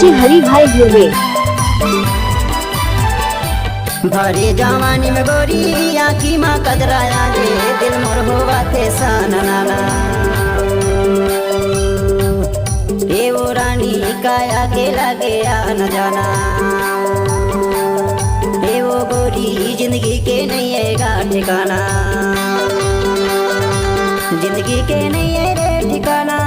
मुझे हरी भाई भोले। भरी जवानी में गोरी आँखी माँ कजराया रे दिल मोर होवा थे सननाना। ये वो रानी काया के लगे न जाना। ये वो गोरी जिंदगी के नहीं है गा ठिकाना। जिंदगी के नहीं है रे ठिकाना।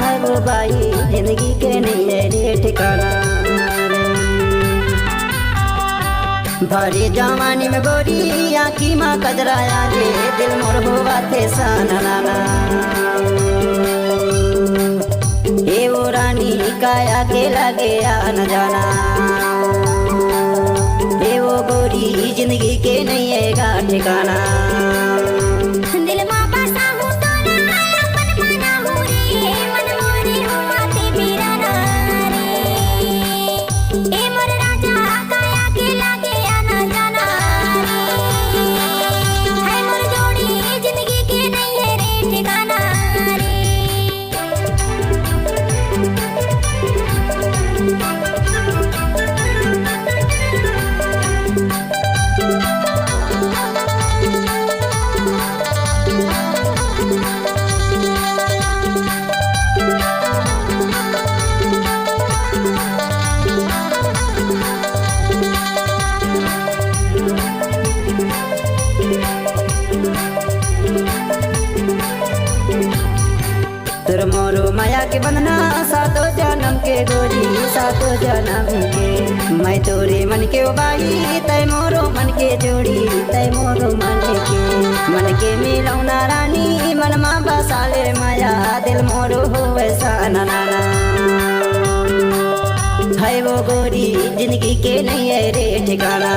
है वो बाई जिंदगी के नहीं है रे ठिकाना। भरी जवानी में गोरी आँखी माँ कजराया रे दिल मोर होवा थे सननाना। ये वो रानी काया के लगे न जाना। ये वो गोरी जिंदगी के नहीं है गा ठिकाना। तुर मोरो माया के बंधना सातो जन्म के गोरी सातो जन्म के। मैं तोरे मन के बाई तय मोरो मन के जोड़ी तय मोरो मन के मिलौना रानी मन माँ बसाले माया दिल मोरो हो वैसा ननाना। है वो गोरी जिंदगी के नहीं है रे ठिकाना।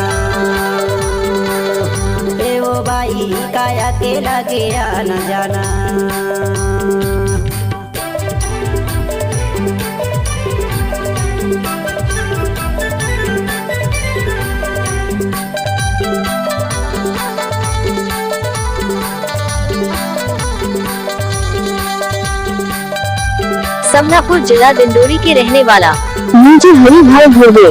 ए वो बाई काया के लगे न जाना। समनापुर जिला दिंडोरी के रहने वाला मुझे हरी भाई भोले।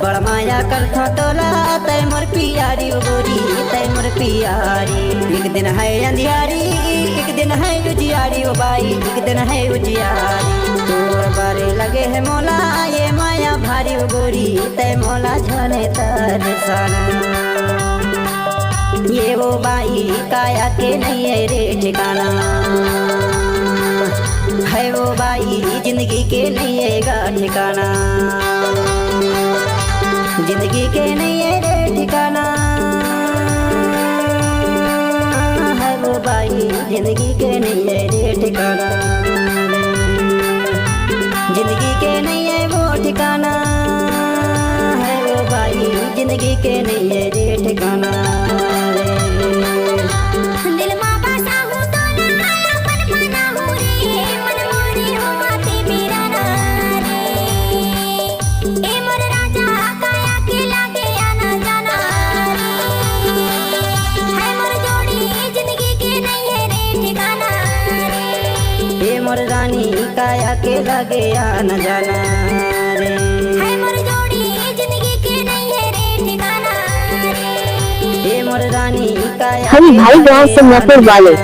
बड़ माया कर थोला तय मोर पियारी गोरी तय मोर पियारी। एक दिन है अंधियारी एक दिन है उजियारी ओ बाई एक दिन है उजियारी। तोर बारे लगे है मोला ये माया भारी गोरी तय मोला झने तरसाना। ये वो बाई काया के नहीं है रे ठिकाना। है वो बाई जिंदगी के नहीं है गा ठिकाना। जिंदगी के नहीं है रे ठिकाना। है वो बाई जिंदगी के नहीं है रे ठिकाना। जिंदगी के नहीं है वो ठिकाना। है वो बाई जिंदगी के नहीं है रे ठिकाना। मोर रानी काया के लगे न जाना रे। है मोर जोड़ी जिंदगी के रानी काया हरि भाई गांव सिंगापुर वाले।